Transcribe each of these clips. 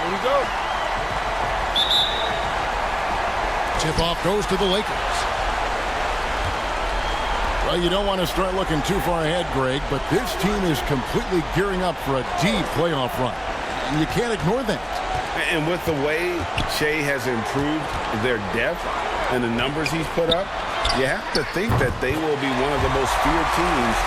Here we go. Tip-off goes to the Lakers. Well, you don't want to start looking too far ahead, Greg, but this team is completely gearing up for a deep playoff run. And you can't ignore that. And with the way Shea has improved their depth and the numbers he's put up, you have to think that they will be one of the most feared teams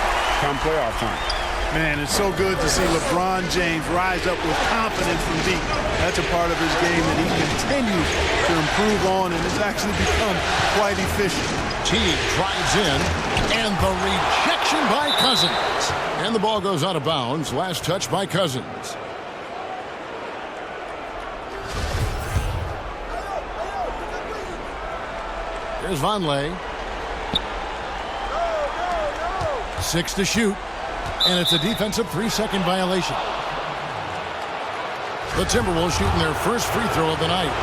come playoff time. Man, it's so good to see LeBron James rise up with confidence from deep. That's a part of his game that he continues to improve on and has actually become quite efficient. Teague drives in, and the rejection by Cousins. And the ball goes out of bounds. Last touch by Cousins. Here's Vonleh. 6 to shoot. And it's a defensive 3-second violation. The Timberwolves shooting their first free throw of the night.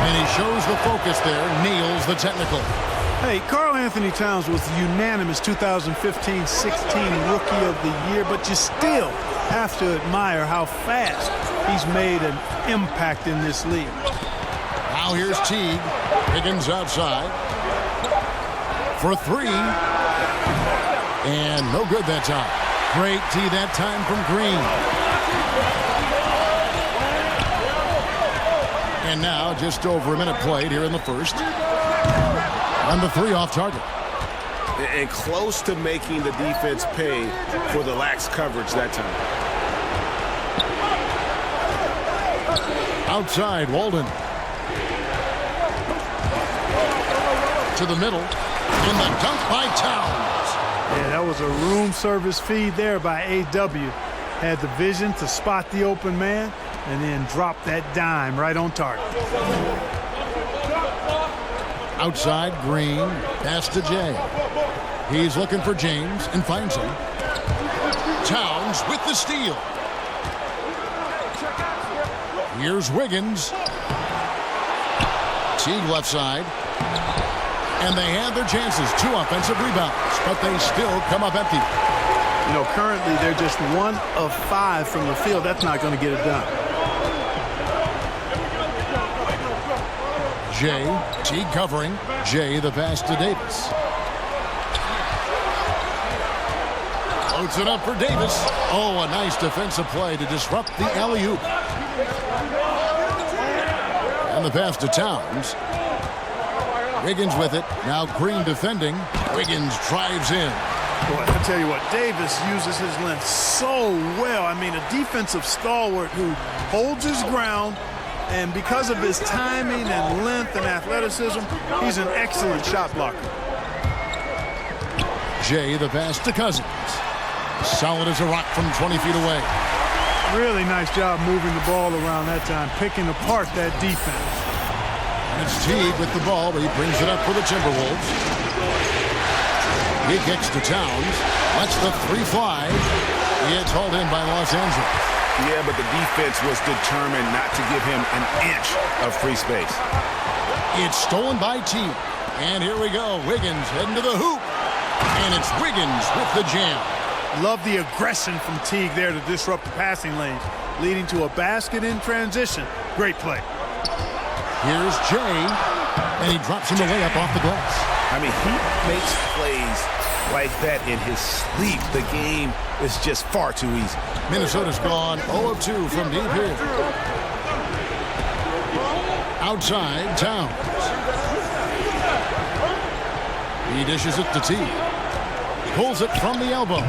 And he shows the focus there, nails the technical. Hey, Karl Anthony Towns was the unanimous 2015-16 Rookie of the Year, but you still have to admire how fast he's made an impact in this league. Now here's Teague. Higgins outside for 3. And no good that time. Great D that time from Green. And now just over a minute played here in the first. And the 3 off target. And close to making the defense pay for the lax coverage that time. Outside, Walden. To the middle, and the dunk by Towns. Yeah, that was a room service feed there by A.W. Had the vision to spot the open man and then drop that dime right on target. Outside, Green, pass to Jay. He's looking for James and finds him. Towns with the steal. Here's Wiggins. Teague left side. And they had their chances. 2 offensive rebounds, but they still come up empty. You know, currently they're just 1 of 5 from the field. That's not going to get it done. Jay, Teague covering. Jay, the pass to Davis. Floats it up for Davis. Oh, a nice defensive play to disrupt the alley-oop. And the pass to Towns. Wiggins with it. Now Green defending. Wiggins drives in. Boy, I tell you what, Davis uses his length so well. I mean, a defensive stalwart who holds his ground, and because of his timing and length and athleticism, he's an excellent shot blocker. Jay, the pass to Cousins. Solid as a rock from 20 feet away. Really nice job moving the ball around that time, picking apart that defense. It's Teague with the ball, but he brings it up for the Timberwolves. He kicks to Towns. Lets the 3 fly. It's hauled in by Los Angeles. Yeah, but the defense was determined not to give him an inch of free space. It's stolen by Teague. And here we go. Wiggins heading to the hoop. And it's Wiggins with the jam. Love the aggression from Teague there to disrupt the passing lanes, leading to a basket in transition. Great play. Here's Jay, and he drops him the layup off the glass. I mean, he makes plays like that in his sleep. The game is just far too easy. Minnesota's gone 0 of 2 from deep here. Outside, Towns. He dishes it to Teague. Pulls it from the elbow.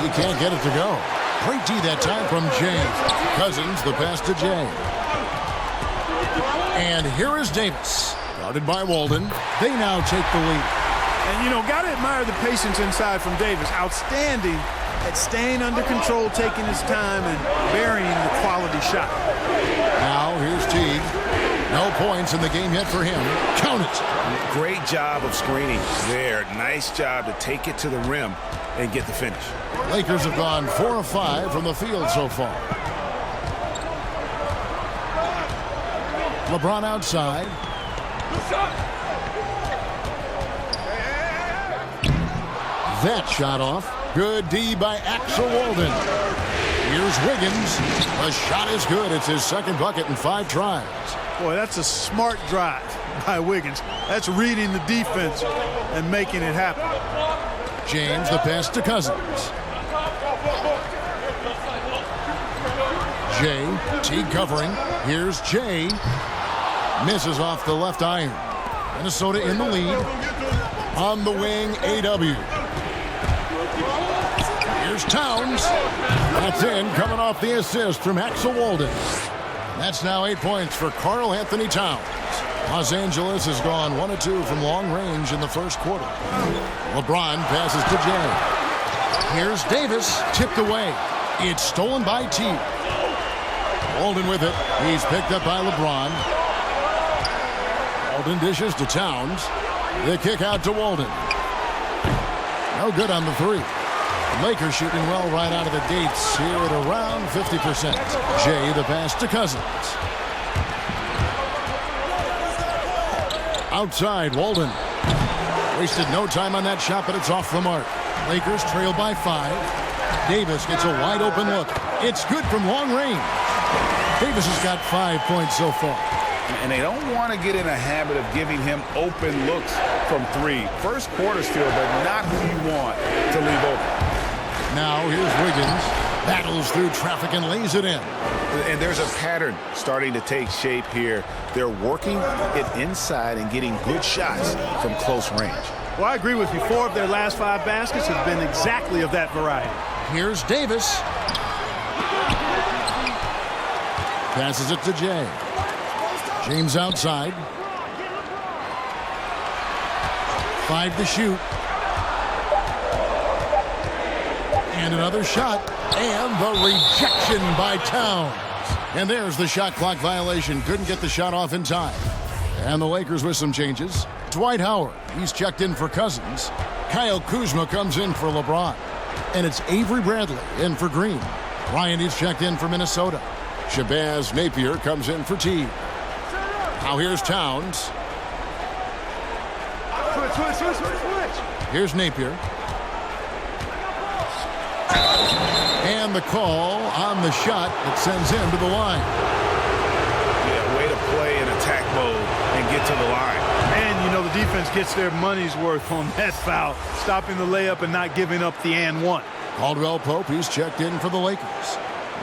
He can't get it to go. Great D that time from James. Cousins, the pass to Jay. And here is Davis. Guarded by Walden. They now take the lead. And, you know, got to admire the patience inside from Davis. Outstanding at staying under control, taking his time, and burying the quality shot. Now here's Teague. No points in the game yet for him. Count it. Great job of screening there. Nice job to take it to the rim and get the finish. Lakers have gone 4 of 5 from the field so far. LeBron outside. that shot off. Good D by Axel Walden. Here's Wiggins. The shot is good. It's his second bucket in 5 tries. Boy, that's a smart drive by Wiggins. That's reading the defense and making it happen. James, the pass to Cousins. Jay, T covering. Here's Jay. Misses off the left iron. Minnesota in the lead. On the wing, AW. Here's Towns. That's in, coming off the assist from Axel Walden. That's now 8 points for Karl Anthony Towns. Los Angeles has gone 1 of 2 from long range in the first quarter. LeBron passes to Jay. Here's Davis, tipped away. It's stolen by T. Walden with it. He's picked up by LeBron. Walden dishes to Towns. The kick out to Walden. No good on the 3. Lakers shooting well right out of the gates here at around 50%. Jay, the pass to Cousins. Outside, Walden. Wasted no time on that shot, but it's off the mark. Lakers trail by 5. Davis gets a wide open look. It's good from long range. Davis has got 5 points so far. And they don't want to get in a habit of giving him open looks from 3. First quarter still, but not who you want to leave open. Now here's Wiggins. Battles through traffic and lays it in. And there's a pattern starting to take shape here. They're working it inside and getting good shots from close range. Well, I agree with you. 4 of their last 5 baskets have been exactly of that variety. Here's Davis. Passes it to Jay. James outside. 5 to shoot. And another shot. And the rejection by Towns. And there's the shot clock violation. Couldn't get the shot off in time. And the Lakers with some changes. Dwight Howard, he's checked in for Cousins. Kyle Kuzma comes in for LeBron. And it's Avery Bradley in for Green. Ryan is checked in for Minnesota. Shabazz Napier comes in for T. Now here's Towns. Here's Napier. And the call on the shot that sends him to the line. Yeah, way to play in attack mode and get to the line. And, you know, the defense gets their money's worth on that foul, stopping the layup and not giving up the and one. Caldwell Pope, he's checked in for the Lakers.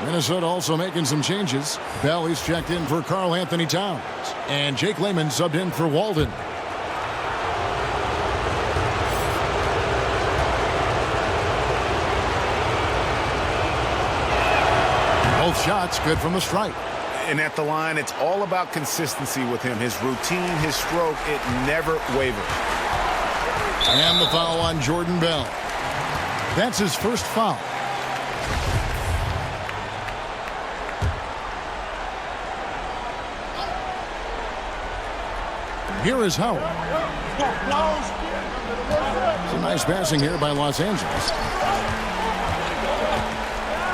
Minnesota also making some changes. Bell, he's checked in for Karl Anthony Towns. And Jake Layman subbed in for Walden. Both shots good from the stripe. And at the line, it's all about consistency with him. His routine, his stroke, it never wavers. And the foul on Jordan Bell. That's his first foul. Here is Howard. Some nice passing here by Los Angeles.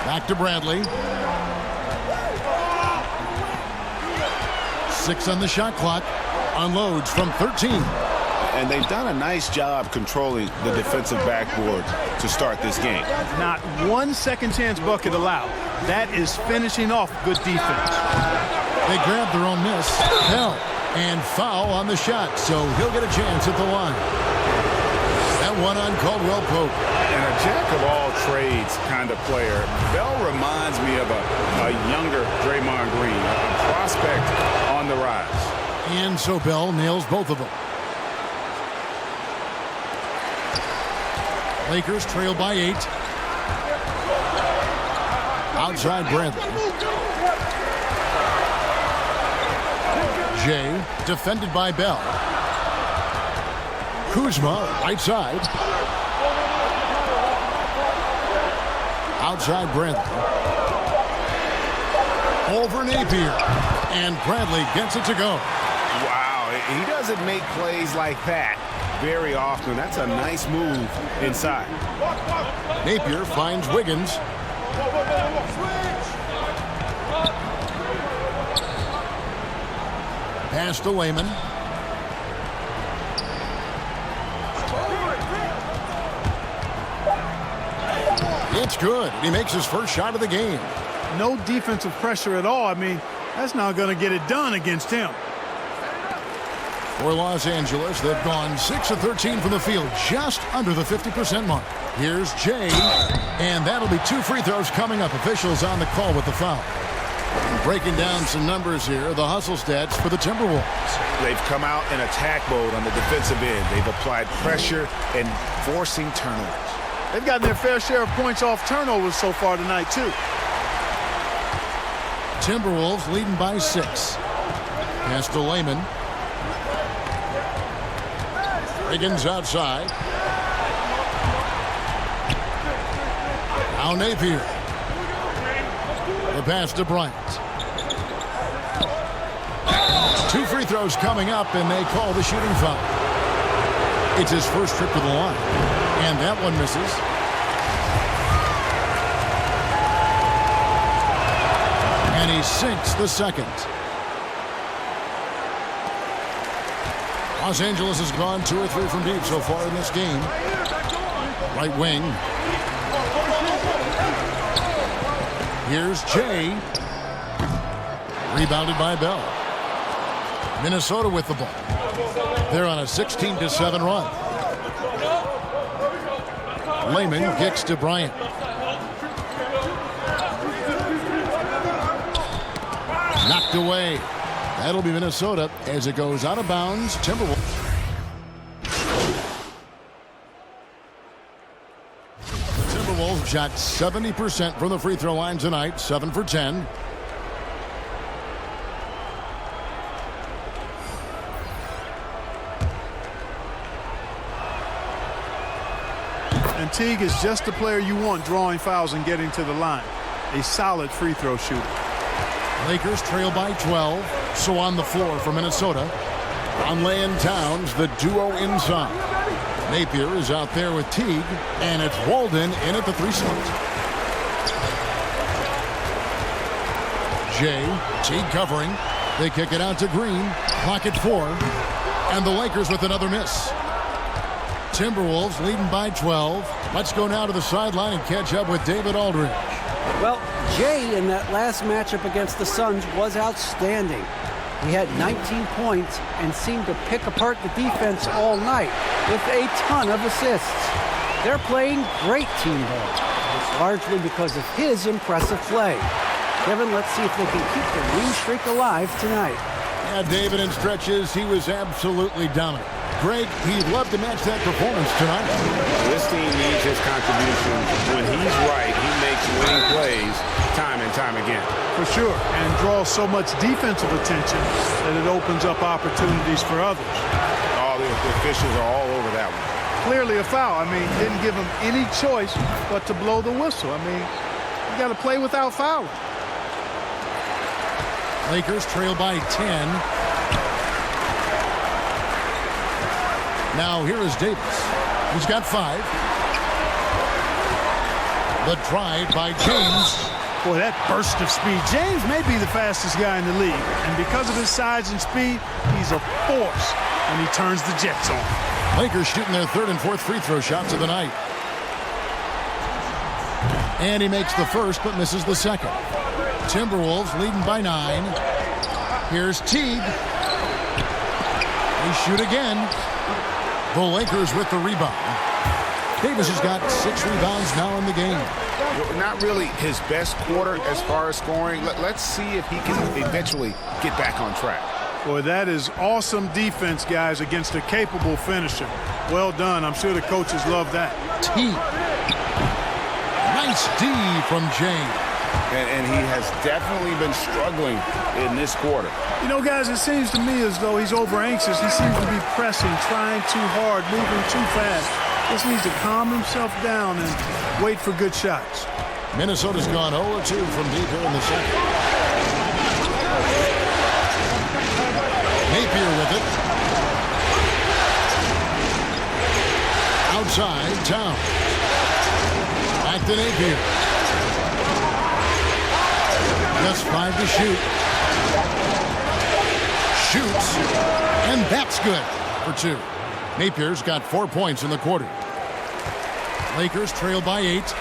Back to Bradley. 6 on the shot clock. Unloads from 13. And they've done a nice job controlling the defensive backboard to start this game. Not 1 second chance bucket allowed. That is finishing off good defense. They grabbed their own miss. Bell. And foul on the shot, so he'll get a chance at the line. That one on Caldwell Pope. And a jack-of-all-trades kind of player. Bell reminds me of a younger Draymond Green, a prospect on the rise. And so Bell nails both of them. Lakers trail by 8. Outside Bradley. Jay, defended by Bell. Kuzma, right side. Outside Bradley. Over Napier. And Bradley gets it to go. Wow, he doesn't make plays like that very often. That's a nice move inside. Napier finds Wiggins. Pass to Layman. It's good. He makes his first shot of the game. No defensive pressure at all. I mean, that's not going to get it done against him. For Los Angeles, they've gone 6 of 13 from the field, just under the 50% mark. Here's Jay, and that'll be 2 free throws coming up. Officials on the call with the foul. Breaking down some numbers here, the hustle stats for the Timberwolves. They've come out in attack mode on the defensive end. They've applied pressure and forcing turnovers. They've gotten their fair share of points off turnovers so far tonight, too. Timberwolves leading by 6. Pass to Layman. Higgins outside. Now Napier. The pass to Bryant. 2 free throws coming up, and they call the shooting foul. It's his first trip to the line, and that one misses. And he sinks the second. Los Angeles has gone 2 or 3 from deep so far in this game. Right wing. Here's Jay. Rebounded by Bell. Minnesota with the ball. They're on a 16-7 run. Layman kicks to Bryant. Knocked away. That'll be Minnesota as it goes out of bounds. Timberwolves. The Timberwolves shot 70% from the free throw line tonight, 7 for 10. And Teague is just the player you want drawing fouls and getting to the line. A solid free throw shooter. Lakers trail by 12. So on the floor for Minnesota. Conley and Towns, the duo inside. Napier is out there with Teague, and it's Walden in at the 3 slot. Jay, Teague covering. They kick it out to Green. Clock at 4. And the Lakers with another miss. Timberwolves leading by 12. Let's go now to the sideline and catch up with David Aldridge. Well, Jay in that last matchup against the Suns was outstanding. He had 19 points and seemed to pick apart the defense all night with a ton of assists. They're playing great team ball, largely because of his impressive play. Kevin, let's see if they can keep the win streak alive tonight. Yeah, David, in stretches, he was absolutely dominant. Greg, he'd love to match that performance tonight. This team needs his contribution. When he's right, he makes winning plays time and time again. For sure, and draws so much defensive attention that it opens up opportunities for others. All the officials are all over that one. Clearly a foul. I mean, didn't give him any choice but to blow the whistle. I mean, you got to play without fouling. Lakers trail by 10. Now here is Davis. He's got 5. The drive by James. Boy, that burst of speed. James may be the fastest guy in the league. And because of his size and speed, he's a force when he turns the Jets on. Lakers shooting their 3rd and 4th free throw shots of the night. And he makes the first but misses the second. Timberwolves leading by 9. Here's Teague. They shoot again. The Lakers with the rebound. Davis has got 6 rebounds now in the game. Well, not really his best quarter as far as scoring. Let's see if he can eventually get back on track. Boy, that is awesome defense, guys, against a capable finisher. Well done. I'm sure the coaches love that. Teague. Nice D from James. And he has definitely been struggling in this quarter. You know, guys, it seems to me as though he's over-anxious. He seems to be pressing, trying too hard, moving too fast. Just needs to calm himself down and wait for good shots. Minnesota's gone 0-2 from deep here in the second. Napier with it. Outside, Towns. Back to Napier. Just 5 to shoot. Shoots, and that's good for 2. Napier's got 4 points in the quarter. Lakers trail by 8.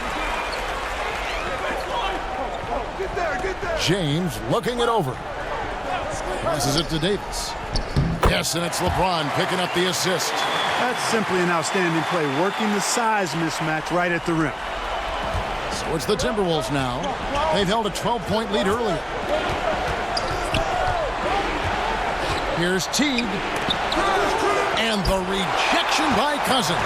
James looking it over. Passes it to Davis. Yes, and it's LeBron picking up the assist. That's simply an outstanding play, working the size mismatch right at the rim. So it's the Timberwolves now. They've held a 12-point lead earlier. Here's Teague. And the rejection by Cousins.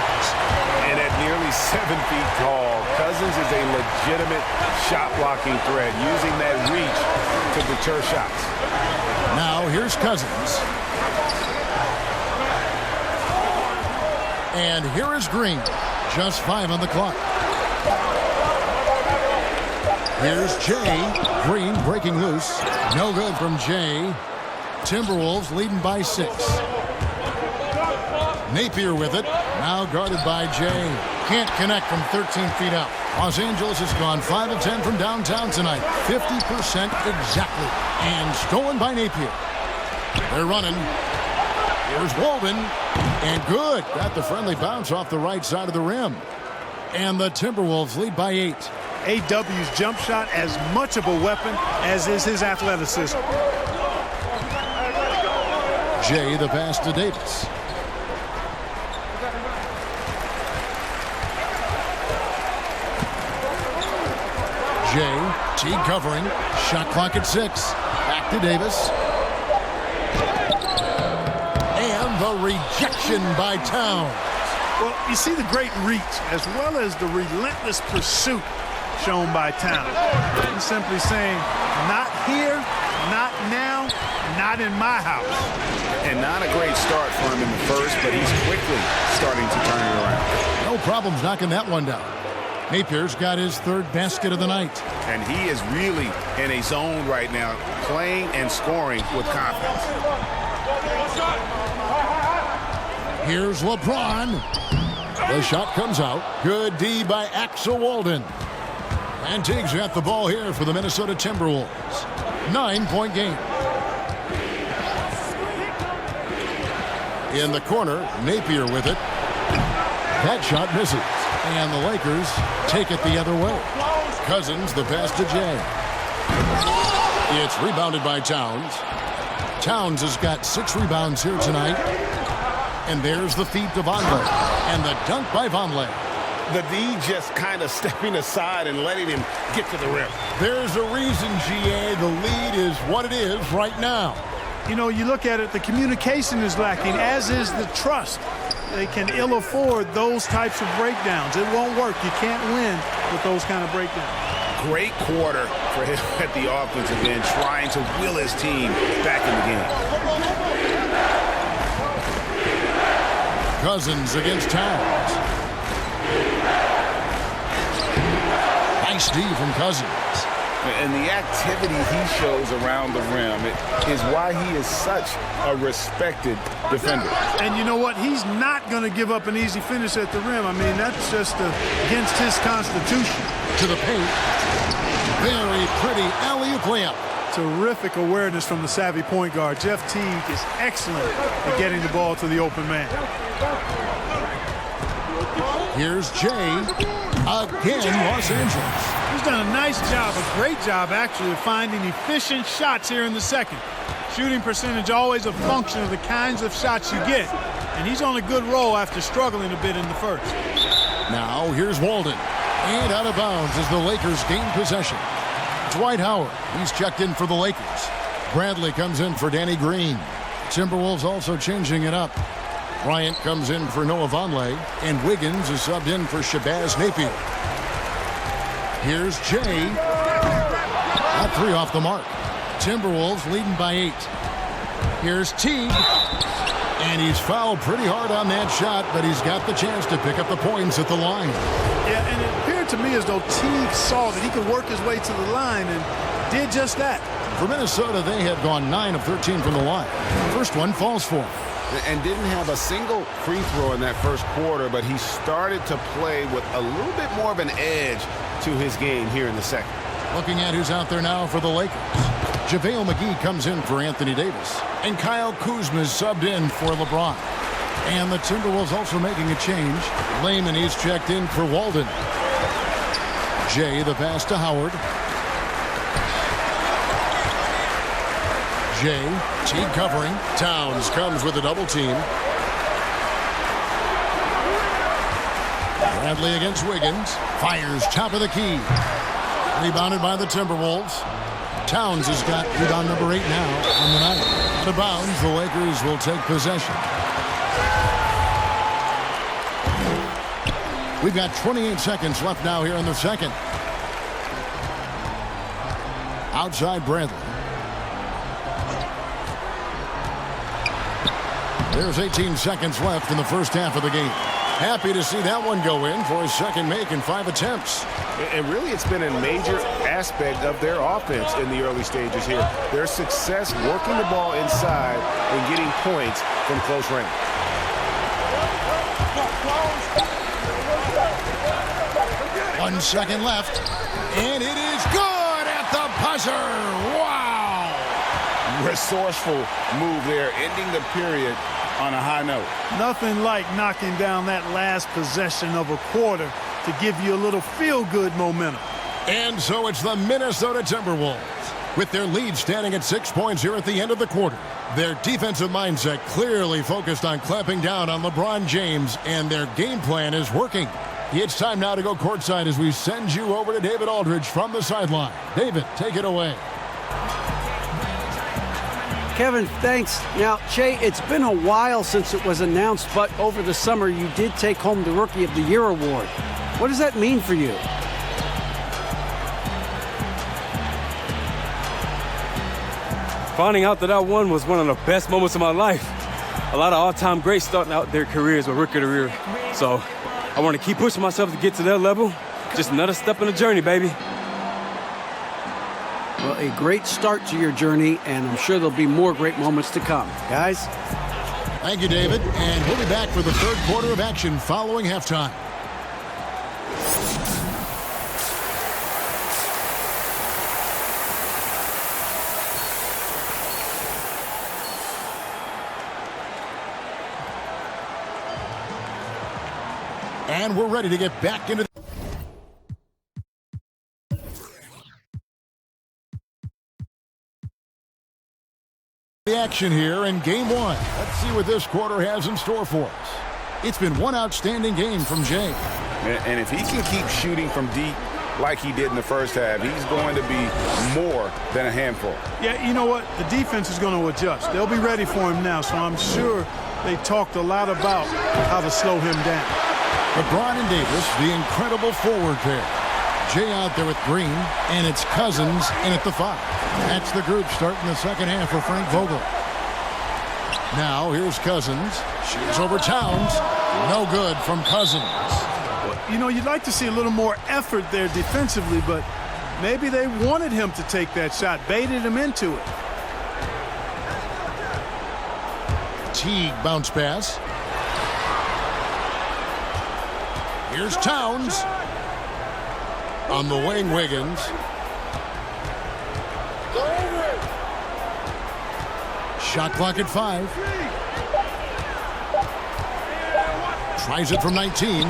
And at nearly 7 feet tall, Cousins is a legitimate shot-blocking threat, using that reach to deter shots. Now here's Cousins. And here is Green. Just 5 on the clock. Here's Jay. Green breaking loose. No good from Jay. Timberwolves leading by 6. Napier with it. Now guarded by Jay. Can't connect from 13 feet out. Los Angeles has gone 5 of 10 from downtown tonight. 50% exactly. And stolen by Napier. They're running. Here's Walden. And good. Got the friendly bounce off the right side of the rim. And the Timberwolves lead by 8. AW's jump shot as much of a weapon as is his athleticism. Jay the pass to Davis. Jay, Teague covering. Shot clock at 6. Back to Davis. And the rejection by Towns. Well, you see the great reach as well as the relentless pursuit shown by Towns. He's simply saying, not here, not now, not in my house. And not a great start for him in the first, but he's quickly starting to turn it around. No problems knocking that one down. Napier's got his 3rd basket of the night. And he is really in a zone right now, playing and scoring with confidence. Here's LeBron. The shot comes out. Good D by Axel Walden. And Teague's got the ball here for the Minnesota Timberwolves. 9-point game. In the corner, Napier with it. That shot misses. And the Lakers take it the other way. Cousins, the pass to Jay. It's rebounded by Towns. Towns has got 6 rebounds here tonight. And there's the feed to Vonleh. And the dunk by Vonleh. The D just kind of stepping aside and letting him get to the rim. There's a reason, GA, the lead is what it is right now. You know, you look at it, the communication is lacking, as is the trust. They can ill afford those types of breakdowns. It won't work. You can't win with those kind of breakdowns. Great quarter for him at the offensive end, trying to will his team back in the game. Cousins against Towns. Nice D from Cousins. And the activity he shows around the rim is why he is such a respected defender. And you know what? He's not going to give up an easy finish at the rim. I mean, that's just against his constitution. To the paint. Very pretty alley-oop layup. Terrific awareness from the savvy point guard. Jeff Teague is excellent at getting the ball to the open man. Here's Jay. Again, Los Angeles. He's done a nice job, a great job actually, of finding efficient shots here in the second. Shooting percentage always a function of the kinds of shots you get. And he's on a good roll after struggling a bit in the first. Now here's Walden. And out of bounds as the Lakers gain possession. Dwight Howard, he's checked in for the Lakers. Bradley comes in for Danny Green. Timberwolves also changing it up. Bryant comes in for Noah Vonleh, and Wiggins is subbed in for Shabazz Napier. Here's Jay. That 3 off the mark. Timberwolves leading by 8. Here's Teague. And he's fouled pretty hard on that shot, but he's got the chance to pick up the points at the line. Yeah, and it appeared to me as though Teague saw that he could work his way to the line and did just that. For Minnesota, they have gone 9 of 13 from the line. First one falls for him. And didn't have a single free throw in that first quarter, but he started to play with a little bit more of an edge to his game here in the second. Looking at who's out there now for the Lakers. JaVale McGee comes in for Anthony Davis. And Kyle Kuzma is subbed in for LeBron. And the Timberwolves also making a change. Layman, he's checked in for Walden. Jay, the pass to Howard. Jay, Teague covering. Towns comes with a double team. Bradley against Wiggins. Fires top of the key. Rebounded by the Timberwolves. Towns has got rebound number 8 now on the night. Out of bounds, the Lakers will take possession. We've got 28 seconds left now here in the second. Outside Bradley. There's 18 seconds left in the first half of the game. Happy to see that one go in for his second make in 5 attempts. And really, it's been a major aspect of their offense in the early stages here. Their success working the ball inside and getting points from close range. One second left, and it is good at the buzzer. Wow! Resourceful move there, ending the period on a high note. Nothing like knocking down that last possession of a quarter to give you a little feel-good momentum. And so it's the Minnesota Timberwolves with their lead standing at 6 points here at the end of the quarter. Their defensive mindset clearly focused on clamping down on LeBron James, and their game plan is working. It's time now to go courtside as we send you over to David Aldridge from the sideline. David, take it away. Kevin, thanks. Now, Jay, it's been a while since it was announced, but over the summer you did take home the Rookie of the Year award. What does that mean for you? Finding out that I won was one of the best moments of my life. A lot of all-time greats starting out their careers with Rookie of the Year. So I want to keep pushing myself to get to that level. Just another step in the journey, baby. Well, a great start to your journey, and I'm sure there'll be more great moments to come. Guys? Thank you, David. And we'll be back for the third quarter of action following halftime. And we're ready to get back into the action here in game one. Let's see what this quarter has in store for us. It's been one outstanding game from Jay. And if he can keep shooting from deep like he did in the first half, he's going to be more than a handful. Yeah, you know what? The defense is going to adjust. They'll be ready for him now, so I'm sure they talked a lot about how to slow him down. LeBron and Davis, the incredible forward pair. Jay out there with Green, and it's Cousins in at the 5. That's the group starting the second half for Frank Vogel. Now here's Cousins. Shoots over Towns. No good from Cousins. You know, you'd like to see a little more effort there defensively, but maybe they wanted him to take that shot, baited him into it. Teague bounce pass. Here's Towns. On the wing, Wiggins. Shot clock at 5. Tries it from 19.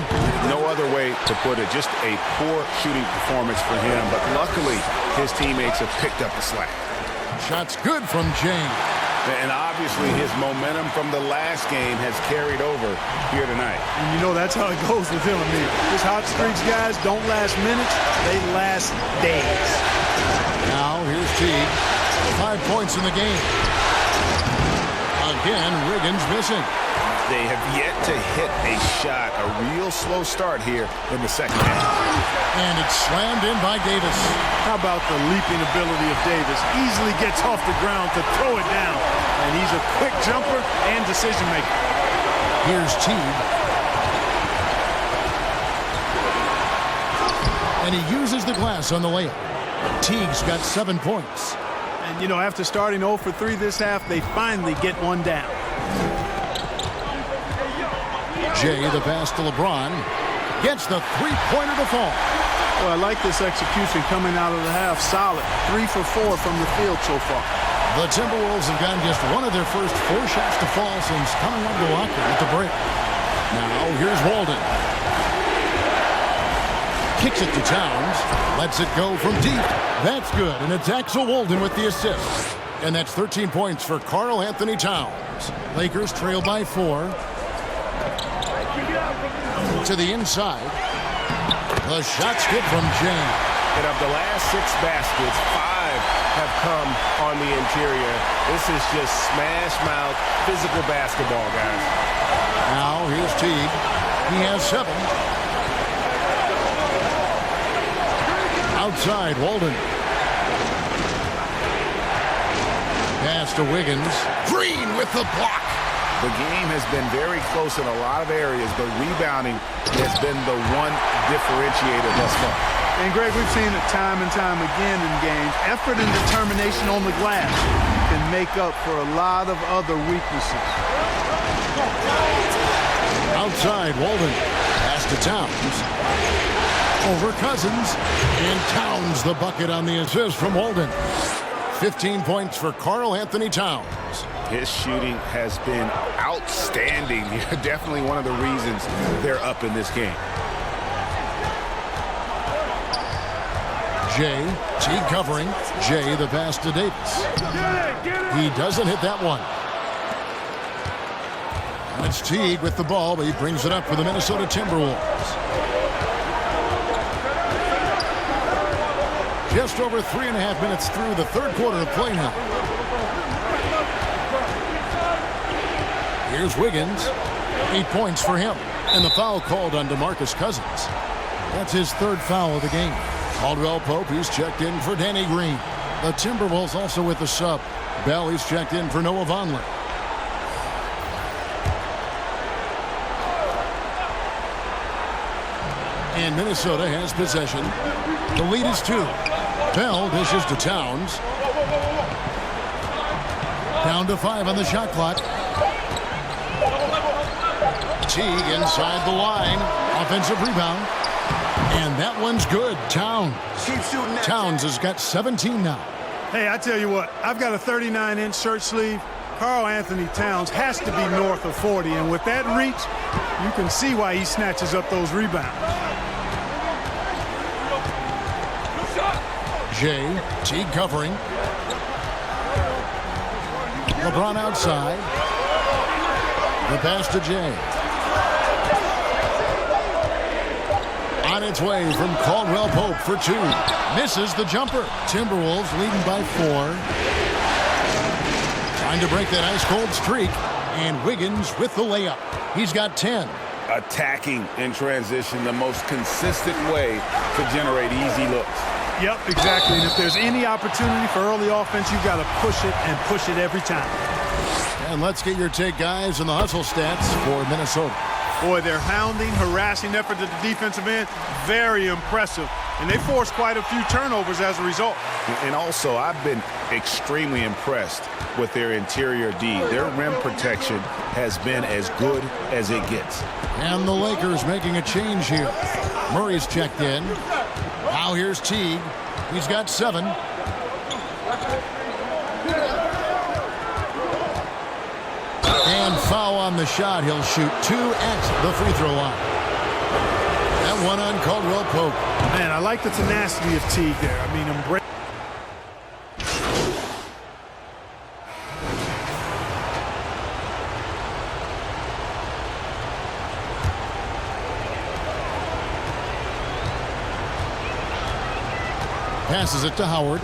No other way to put it. Just a poor shooting performance for him, but luckily his teammates have picked up the slack. Shot's good from James. And obviously his momentum from the last game has carried over here tonight. And you know that's how it goes with him. I mean, his hot streaks, guys, don't last minutes. They last days. Now here's Teague. 5 points in the game. Again, Wiggins missing. They have yet to hit a shot. A real slow start here in the second half. And it's slammed in by Davis. How about the leaping ability of Davis? Easily gets off the ground to throw it down. And he's a quick jumper and decision maker. Here's Teague. And he uses the glass on the layup. Teague's got 7 points. And, you know, after starting 0 for 3 this half, they finally get one down. Jay, the pass to LeBron. Gets the three-pointer to fall. Well, I like this execution coming out of the half. Solid. 3 for 4 from the field so far. The Timberwolves have gotten just one of their first 4 shots to fall since coming out of the locker at the break. Now, here's Walden. Kicks it to Towns. Lets it go from deep. That's good, and it's Axel Walden with the assist. And that's 13 points for Karl Anthony Towns. Lakers trail by 4. To the inside. The shot skip from Jay. And of the last 6 baskets, 5 have come on the interior. This is just smash mouth physical basketball, guys. Now here's Teague. He has 7. Outside, Walden. Pass to Wiggins. Green with the block. The game has been very close in a lot of areas, but rebounding has been the one differentiator thus far. And, Greg, we've seen it time and time again in games. Effort and determination on the glass can make up for a lot of other weaknesses. Outside, Walden. Pass to Towns. Over Cousins. And Towns the bucket on the assist from Walden. 15 points for Karl Anthony Towns. His shooting has been outstanding. Definitely one of the reasons they're up in this game. Jay, Teague covering. Jay, the pass to Davis. He doesn't hit that one. And it's Teague with the ball, but he brings it up for the Minnesota Timberwolves. Just over 3.5 minutes through the third quarter of play now. Here's Wiggins. 8 points for him. And the foul called on DeMarcus Cousins. That's his 3rd foul of the game. Caldwell Pope, he's checked in for Danny Green. The Timberwolves also with the sub. Bell, he's checked in for Noah Vonleh. And Minnesota has possession. The lead is 2. Bell dishes to Towns. Down to 5 on the shot clock. Teague inside the line. Offensive rebound. And that one's good. Towns. Towns has got 17 now. Hey, I tell you what, I've got a 39-inch shirt sleeve. Karl Anthony Towns has to be north of 40, and with that reach, you can see why he snatches up those rebounds. Jay, Teague covering. LeBron outside. The pass to Jay. On its way from Caldwell Pope for 2. Misses the jumper. Timberwolves leading by 4. Trying to break that ice-cold streak. And Wiggins with the layup. He's got 10. Attacking in transition, the most consistent way to generate easy looks. Yep, exactly. And if there's any opportunity for early offense, you've got to push it and push it every time. And let's get your take, guys, on the hustle stats for Minnesota. Boy, their hounding, harassing effort at the defensive end, very impressive. And they forced quite a few turnovers as a result. And also, I've been extremely impressed with their interior D. Their rim protection has been as good as it gets. And the Lakers making a change here. Murray's checked in. Now here's Teague. He's got 7. And foul on the shot. He'll shoot 2 at the free throw line. That one on Caldwell Pope. Man, I like the tenacity of Teague there. I mean, embrace. Passes it to Howard.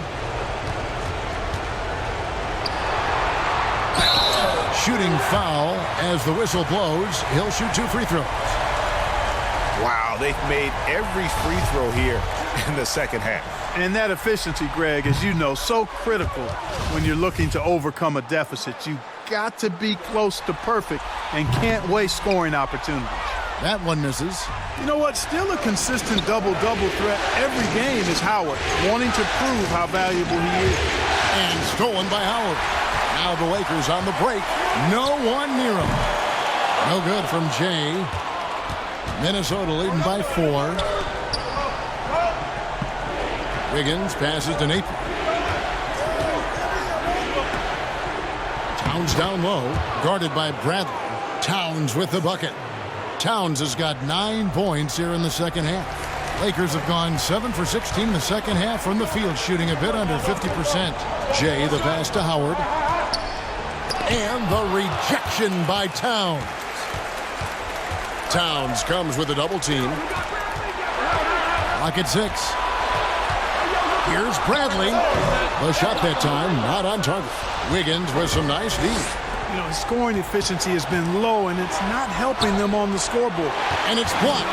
Shooting foul as the whistle blows. He'll shoot 2 free throws. Wow, they've made every free throw here in the second half. And that efficiency, Greg, as you know, so critical when you're looking to overcome a deficit. You got to be close to perfect and can't waste scoring opportunities. That one misses. You know what? Still a consistent double-double threat every game is Howard, wanting to prove how valuable he is. And stolen by Howard. Now the Lakers on the break. No one near him. No good from Jay. Minnesota leading by 4. Wiggins passes to Nathan. Towns down low. Guarded by Bradley. Towns with the bucket. Towns has got 9 points here in the second half. Lakers have gone 7 for 16 in the second half from the field, shooting a bit under 50%. Jay, the pass to Howard. And the rejection by Towns. Towns comes with a double team. Lock at 6. Here's Bradley. The shot that time, not on target. Wiggins with some nice D. You know, his scoring efficiency has been low, and it's not helping them on the scoreboard. And it's blocked.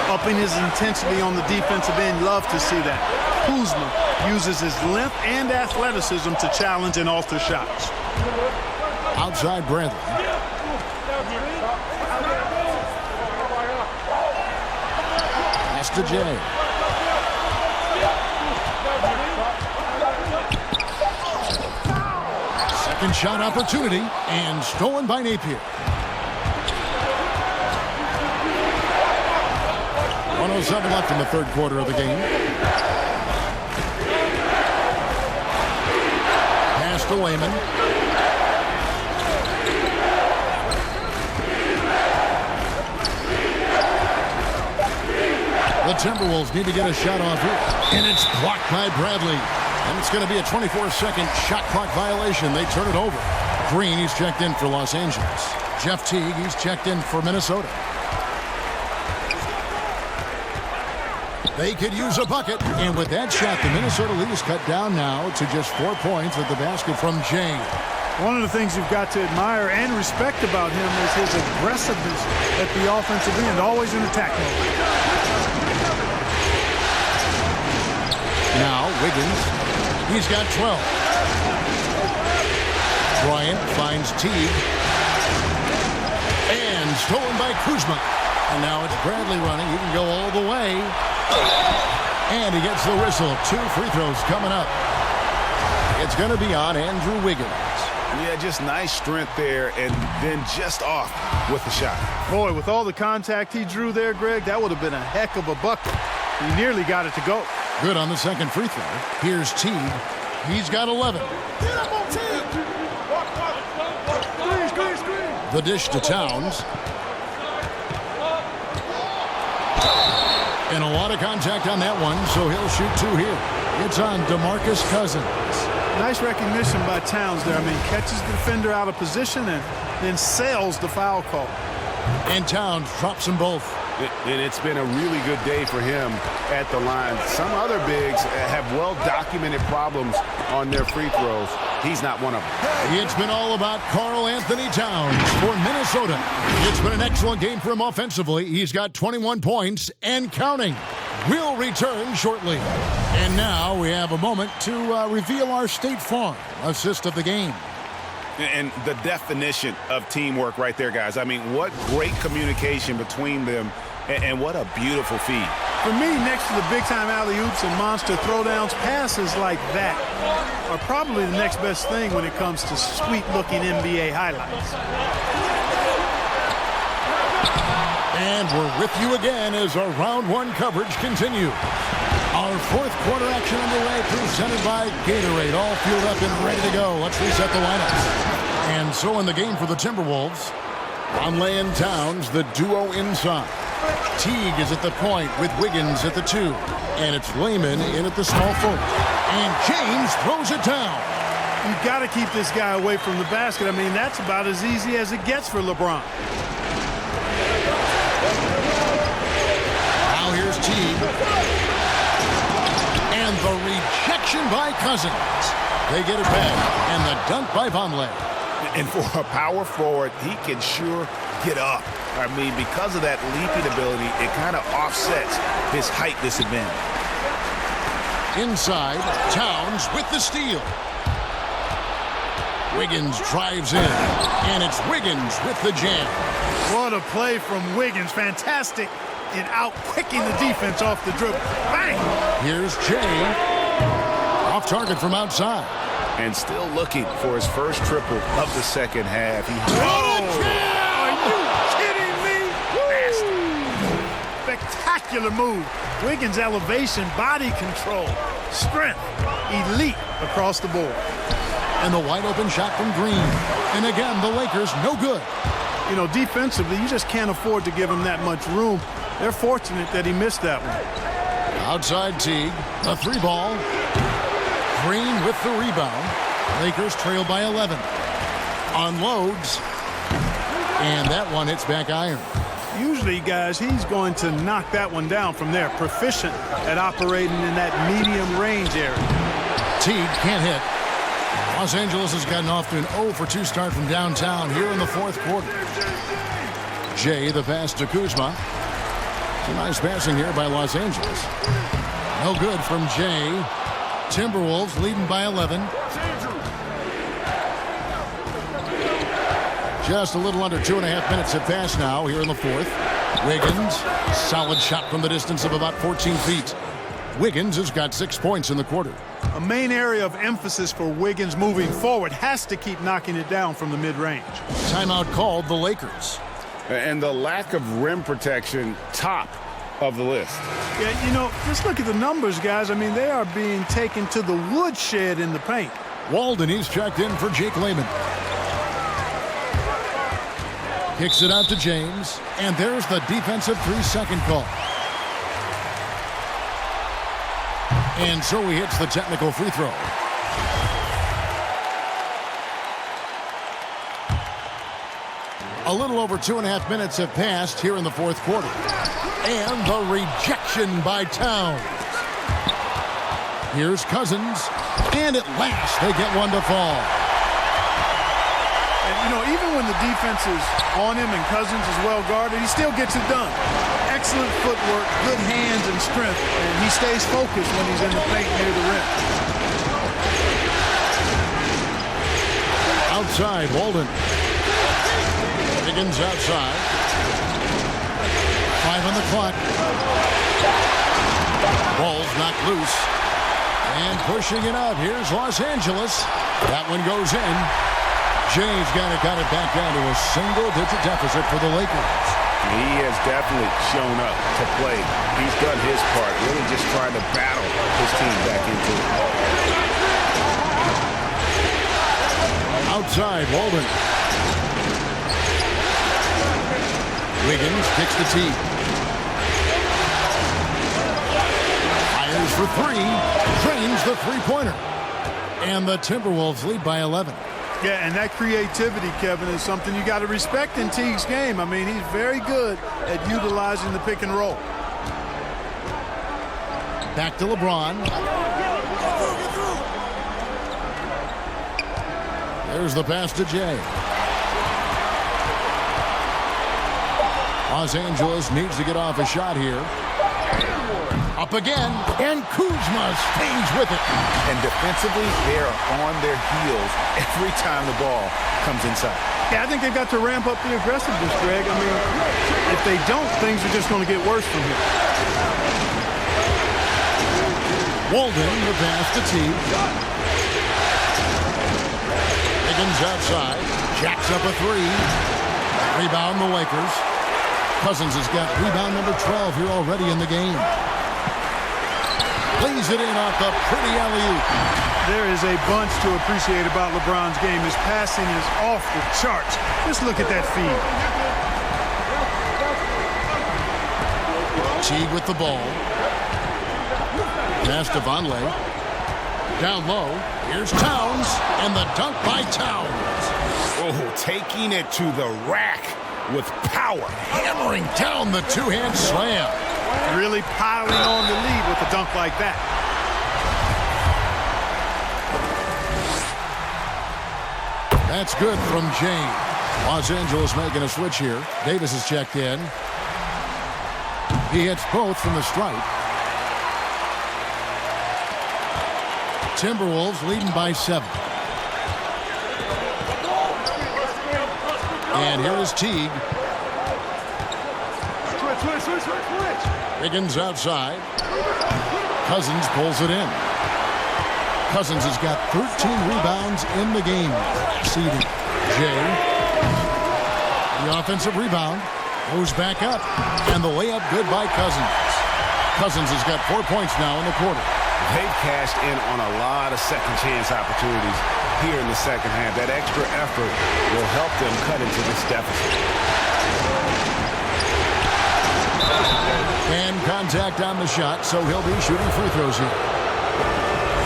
Upping his intensity on the defensive end. Love to see that. Kuzma uses his length and athleticism to challenge and alter shots. Outside Bradley. Pass to Jay. Second shot opportunity and stolen by Napier. 1:07 left in the third quarter of the game. Pass to Layman. The Timberwolves need to get a shot off here. And it's blocked by Bradley. And it's going to be a 24-second shot clock violation. They turn it over. Green, he's checked in for Los Angeles. Jeff Teague, he's checked in for Minnesota. They could use a bucket. And with that shot, the Minnesota lead is cut down now to just 4 points with the basket from Jay. One of the things you've got to admire and respect about him is his aggressiveness at the offensive end, always in attack mode. Now, Wiggins, he's got 12. Bryant finds Teague. And stolen by Kuzma. And now it's Bradley running. He can go all the way. And he gets the whistle. 2 free throws coming up. It's going to be on Andrew Wiggins. Yeah, just nice strength there, and then just off with the shot. Boy, with all the contact he drew there, Greg, that would have been a heck of a bucket. He nearly got it to go. Good on the second free throw. Here's Teague. He's got 11. The dish to Towns. And a lot of contact on that one, so he'll shoot 2 here. It's on DeMarcus Cousins. Nice recognition by Towns there. I mean, catches the defender out of position and then sails the foul call. And Towns drops them both. And it's been a really good day for him at the line. Some other bigs have well-documented problems on their free throws. He's not one of them. It's been all about Karl Anthony Towns for Minnesota. It's been an excellent game for him offensively. He's got 21 points and counting. We'll return shortly. And now we have a moment to reveal our State Farm assist of the game. And the definition of teamwork right there, guys. I mean, what great communication between them, and what a beautiful feed. For me, next to the big-time alley-oops and monster throwdowns, passes like that are probably the next best thing when it comes to sweet-looking NBA highlights. And we're with you again as our round 1 coverage continues. Our fourth quarter action underway, presented by Gatorade. All fueled up and ready to go. Let's reset the lineups. And so in the game for the Timberwolves, Conley and Towns, the duo inside. Teague is at the point with Wiggins at the 2. And it's Layman in at the small forward. And James throws it down. You've got to keep this guy away from the basket. I mean, that's about as easy as it gets for LeBron. Now here's Teague. And the rejection by Cousins. They get it back. And the dunk by Vonleh. And for a power forward, he can sure get up. I mean, because of that leaping ability, it kind of offsets his height disadvantage. Inside, Towns with the steal. Wiggins drives in. And it's Wiggins with the jam. What a play from Wiggins. Fantastic in out-quicking the defense off the dribble. Bang! Here's Jay. Off target from outside. And still looking for his first triple of the second half. Are you kidding me? Nasty. Spectacular move. Wiggins' elevation, body control, strength, elite across the board. And the wide open shot from Green. And again, the Lakers no good. You know, defensively, you just can't afford to give him that much room. They're fortunate that he missed that one. Outside Teague. The 3-ball. Green with the rebound. Lakers trail by 11. Unloads. And that one hits back iron. Usually, guys, he's going to knock that one down from there. Proficient at operating in that medium range area. Teague can't hit. Los Angeles has gotten off to an 0-for-2 start from downtown here in the fourth quarter. Jay, the pass to Kuzma. Some nice passing here by Los Angeles. No good from Jay. Timberwolves leading by 11. Just a little under 2.5 minutes have passed now here in the fourth. Wiggins, solid shot from the distance of about 14 feet. Wiggins has got 6 points in the quarter. A main area of emphasis for Wiggins moving forward has to keep knocking it down from the mid-range. Timeout called the Lakers. And the lack of rim protection, top of the list. Yeah, you know, just look at the numbers, guys. I mean, they are being taken to the woodshed in the paint. Walden, he's checked in for Jake Layman. Kicks it out to James, and there's the defensive 3-second call. And so he hits the technical free throw. A little over 2.5 minutes have passed here in the fourth quarter. And the rejection by Towns. Here's Cousins, and at last they get one to fall. And, you know, even when the defense is on him and Cousins is well guarded, he still gets it done. Excellent footwork, good hands and strength, and he stays focused when he's in the paint near the rim. Outside, Walden. Wiggins outside. 5 on the clock. Ball's knocked loose. And pushing it out, here's Los Angeles. That one goes in. Jay's got it back down to a single-digit deficit for the Lakers. He has definitely shown up to play. He's done his part, really just trying to battle his team back into it. Outside, Walden. Wiggins kicks the tee. Fires for 3. Drains the three-pointer. And the Timberwolves lead by 11. Yeah, and that creativity, Kevin, is something you got to respect in Teague's game. I mean, he's very good at utilizing the pick and roll. Back to LeBron. There's the pass to Jay. Los Angeles needs to get off a shot here. Up again, and Kuzma stays with it. And defensively, they are on their heels every time the ball comes inside. Yeah, I think they've got to ramp up the aggressiveness, Greg. I mean, if they don't, things are just going to get worse from here. Walden, the pass to Teague. Wiggins outside. Jacks up a 3. Rebound the Lakers. Cousins has got rebound number 12 here already in the game. Plays it in off the pretty alley-oop. There is a bunch to appreciate about LeBron's game. His passing is off the charts. Just look at that feed. Teague with the ball. Pass to Vonleh. Down low. Here's Towns. And the dunk by Towns. Oh, taking it to the rack with power. Hammering down the two-hand slam. Really piling on the lead with a dunk like that. That's good from James. Los Angeles making a switch here. Davis is checked in. He hits both from the stripe. Timberwolves leading by 7. And here is Teague. Wiggins outside. Cousins pulls it in. Cousins has got 13 rebounds in the game. Exceeding Jay. The offensive rebound goes back up. And the layup good by Cousins. Cousins has got 4 points now in the quarter. They've cashed in on a lot of second chance opportunities here in the second half. That extra effort will help them cut into this deficit. And contact on the shot, so he'll be shooting free throws here.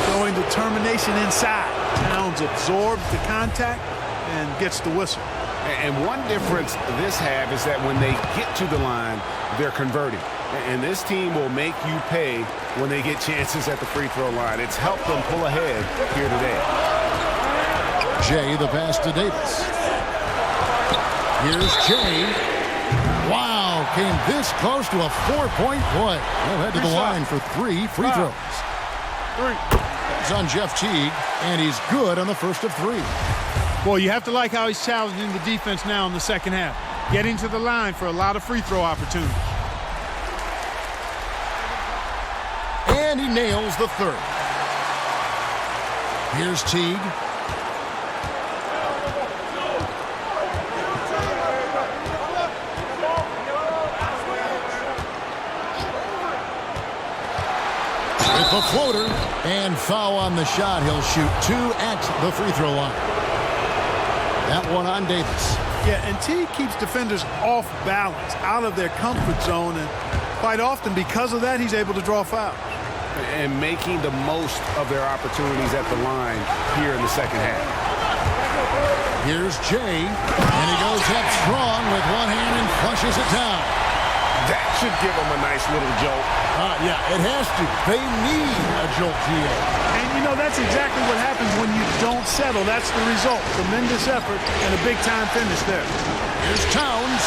Showing determination inside. Towns absorbs the contact and gets the whistle. And one difference this half is that when they get to the line, they're converting. And this team will make you pay when they get chances at the free throw line. It's helped them pull ahead here today. Jay, the pass to Davis. Here's Jay. Wow, came this close to a 4-point play. He'll head to the line for 3 free throws. It's on Jeff Teague, and he's good on the first of 3. Boy, you have to like how he's challenging the defense now in the second half. Getting to the line for a lot of free throw opportunities. And he nails the third. Here's Teague. With the floater and foul on the shot. He'll shoot 2 at the free throw line. That one on Davis. Yeah, and Teague keeps defenders off balance, out of their comfort zone, and quite often because of that, he's able to draw fouls. And making the most of their opportunities at the line here in the second half. Here's Jay, and he goes up strong with one hand and flushes it down. That should give them a nice little jolt. Yeah, it has to. They need a jolt here. And, you know, that's exactly what happens when you don't settle. That's the result. Tremendous effort and a big-time finish there. Here's Towns.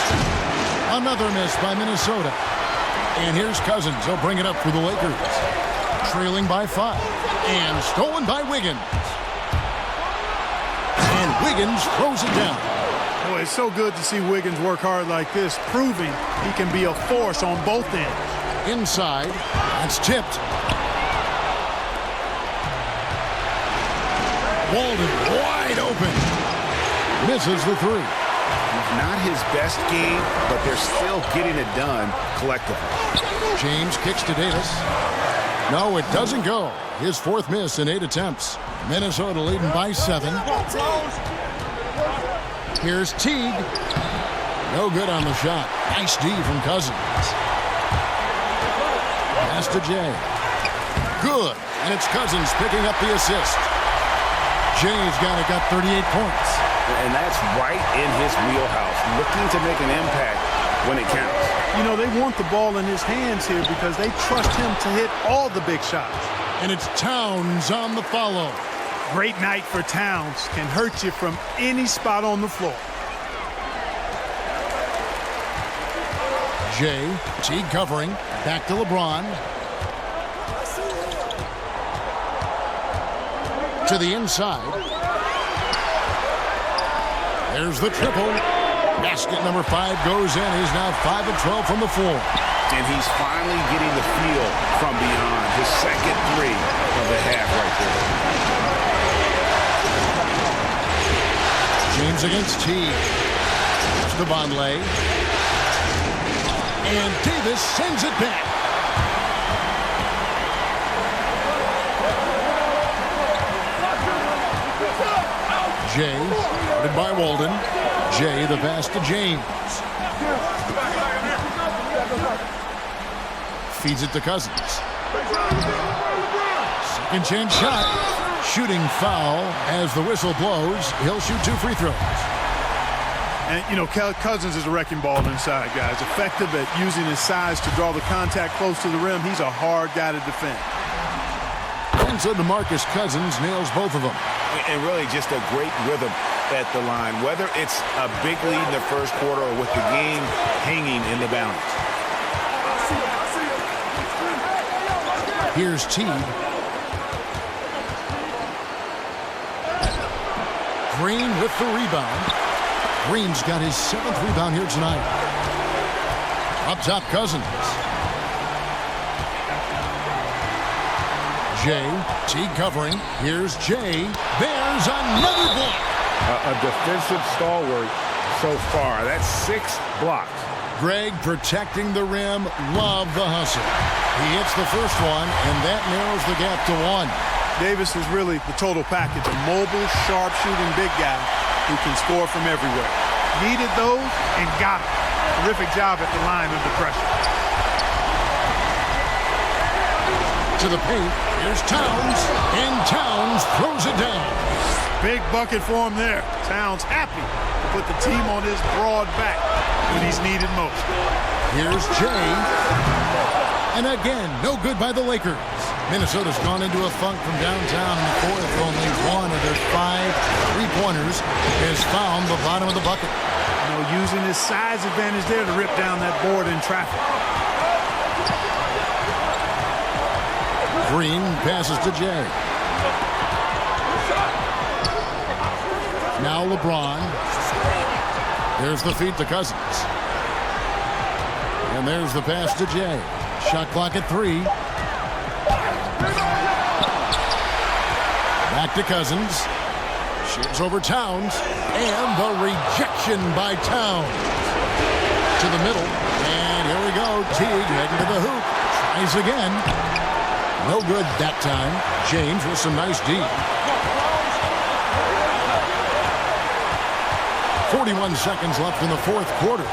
Another miss by Minnesota. And here's Cousins. He'll bring it up for the Lakers. Trailing by 5. And stolen by Wiggins. And Wiggins throws it down. Boy, it's so good to see Wiggins work hard like this, proving he can be a force on both ends. Inside. That's tipped. Walden wide open. Misses the 3. Not his best game, but they're still getting it done collectively. James kicks to Davis. No, it doesn't go. His 4th miss in 8 attempts. Minnesota leading by 7. Here's Teague. No good on the shot. Nice D from Cousins. Pass to Jay. Good. And it's Cousins picking up the assist. Jay's got 38 points. And that's right in his wheelhouse, looking to make an impact when it counts. You know, they want the ball in his hands here because they trust him to hit all the big shots. And it's Towns on the follow. Great night for Towns. Can hurt you from any spot on the floor. Jay, Teague covering. Back to LeBron. To the inside. There's the triple. Basket number 5 goes in. He's now 5 of 12 from the floor. And he's finally getting the feel from beyond. His second 3 of the half right there. James against Teague. Here's the Vonleh. And Davis sends it back. Jay, guarded by Walden. Jay, the pass to James. Feeds it to Cousins. Second chance shot. Shooting foul as the whistle blows. He'll shoot 2 free throws. And, you know, Cousins is a wrecking ball inside, guys. Effective at using his size to draw the contact close to the rim. He's a hard guy to defend. And so DeMarcus Cousins nails both of them. And really just a great rhythm at the line, whether it's a big lead in the first quarter or with the game hanging in the balance. Here's Teague. Green with the rebound. Green's got his 7th rebound here tonight. Up top, Cousins. Jay, Teague covering. Here's Jay. There's another block. A defensive stalwart so far. That's 6 blocks. Greg protecting the rim. Love the hustle. He hits the first one, and that narrows the gap to 1. Davis is really the total package. A mobile, sharp-shooting big guy who can score from everywhere. Needed those and got it. Terrific job at the line under pressure. To the paint. Here's Towns. And Towns throws it down. Big bucket for him there. Towns happy to put the team on his broad back when he's needed most. Here's Jay. And again, no good by the Lakers. Minnesota's gone into a funk from downtown in the fourth. Only one of their 5 3-pointers has found the bottom of the bucket. You know, using his size advantage there to rip down that board in traffic. Green passes to Jay. Now LeBron. There's the feed to Cousins. And there's the pass to Jay. Shot clock at 3. Back to Cousins. Shoots over Towns. And the rejection by Towns. To the middle. And here we go. Teague heading to the hoop. Tries again. No good that time. James with some nice D. 41 seconds left in the fourth quarter.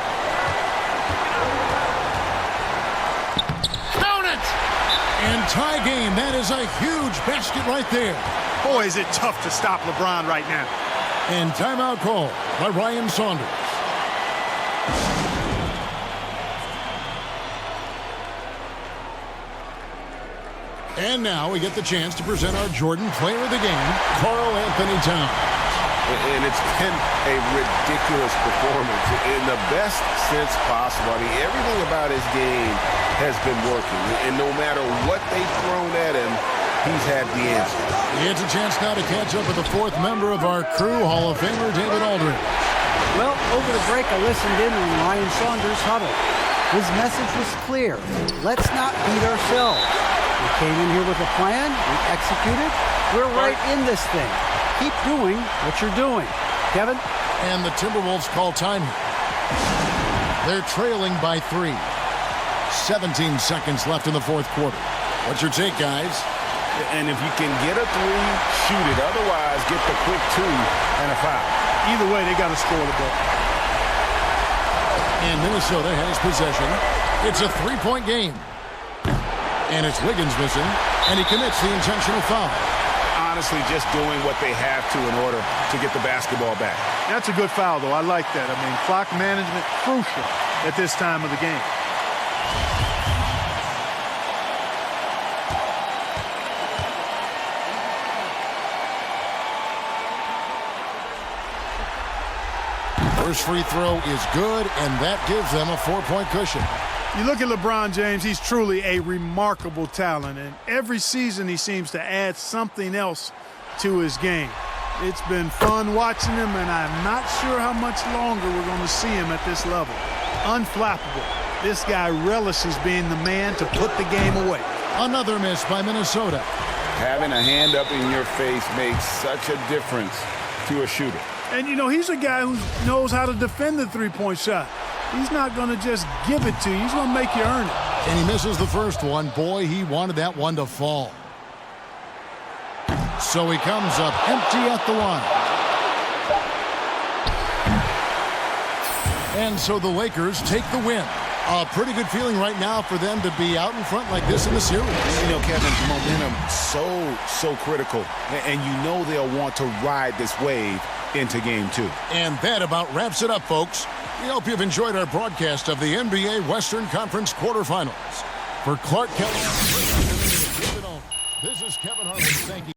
Count it! And tie game. That is a huge basket right there. Boy, is it tough to stop LeBron right now. And timeout call by Ryan Saunders. And now we get the chance to present our Jordan Player of the Game, Karl Anthony Towns. And it's been a ridiculous performance in the best sense possible. I mean, everything about his game has been working. And no matter what they've thrown at him, he's had the answer. It's a chance now to catch up with the fourth member of our crew, Hall of Famer David Aldridge. Well, over the break, I listened in on Ryan Saunders' huddle. His message was clear. Let's not beat ourselves. We came in here with a plan. We executed. We're right in this thing. Keep doing what you're doing. Kevin? And the Timberwolves call time here. They're trailing by 3. 17 seconds left in the fourth quarter. What's your take, guys? And if you can get a 3, shoot it. Otherwise, get the quick 2 and a foul. Either way, they got to score the ball. And Minnesota has possession. It's a 3-point game. And it's Wiggins missing, and he commits the intentional foul. Honestly, just doing what they have to in order to get the basketball back. That's a good foul, though. I like that. I mean, clock management crucial at this time of the game. First free throw is good, and that gives them a 4-point cushion. You look at LeBron James, he's truly a remarkable talent, and every season he seems to add something else to his game. It's been fun watching him, and I'm not sure how much longer we're going to see him at this level. Unflappable. This guy relishes being the man to put the game away. Another miss by Minnesota. Having a hand up in your face makes such a difference to a shooter. And, you know, he's a guy who knows how to defend the three-point shot. He's not going to just give it to you. He's going to make you earn it. And he misses the first one. Boy, he wanted that one to fall. So he comes up empty at the line. And so the Lakers take the win. A pretty good feeling right now for them to be out in front like this in the series. You know, Kevin, momentum so critical. And you know they'll want to ride this wave into game 2. And that about wraps it up, folks. We hope you've enjoyed our broadcast of the NBA Western Conference quarterfinals. For Clark Kelly, this is Kevin Harlan. Thank you.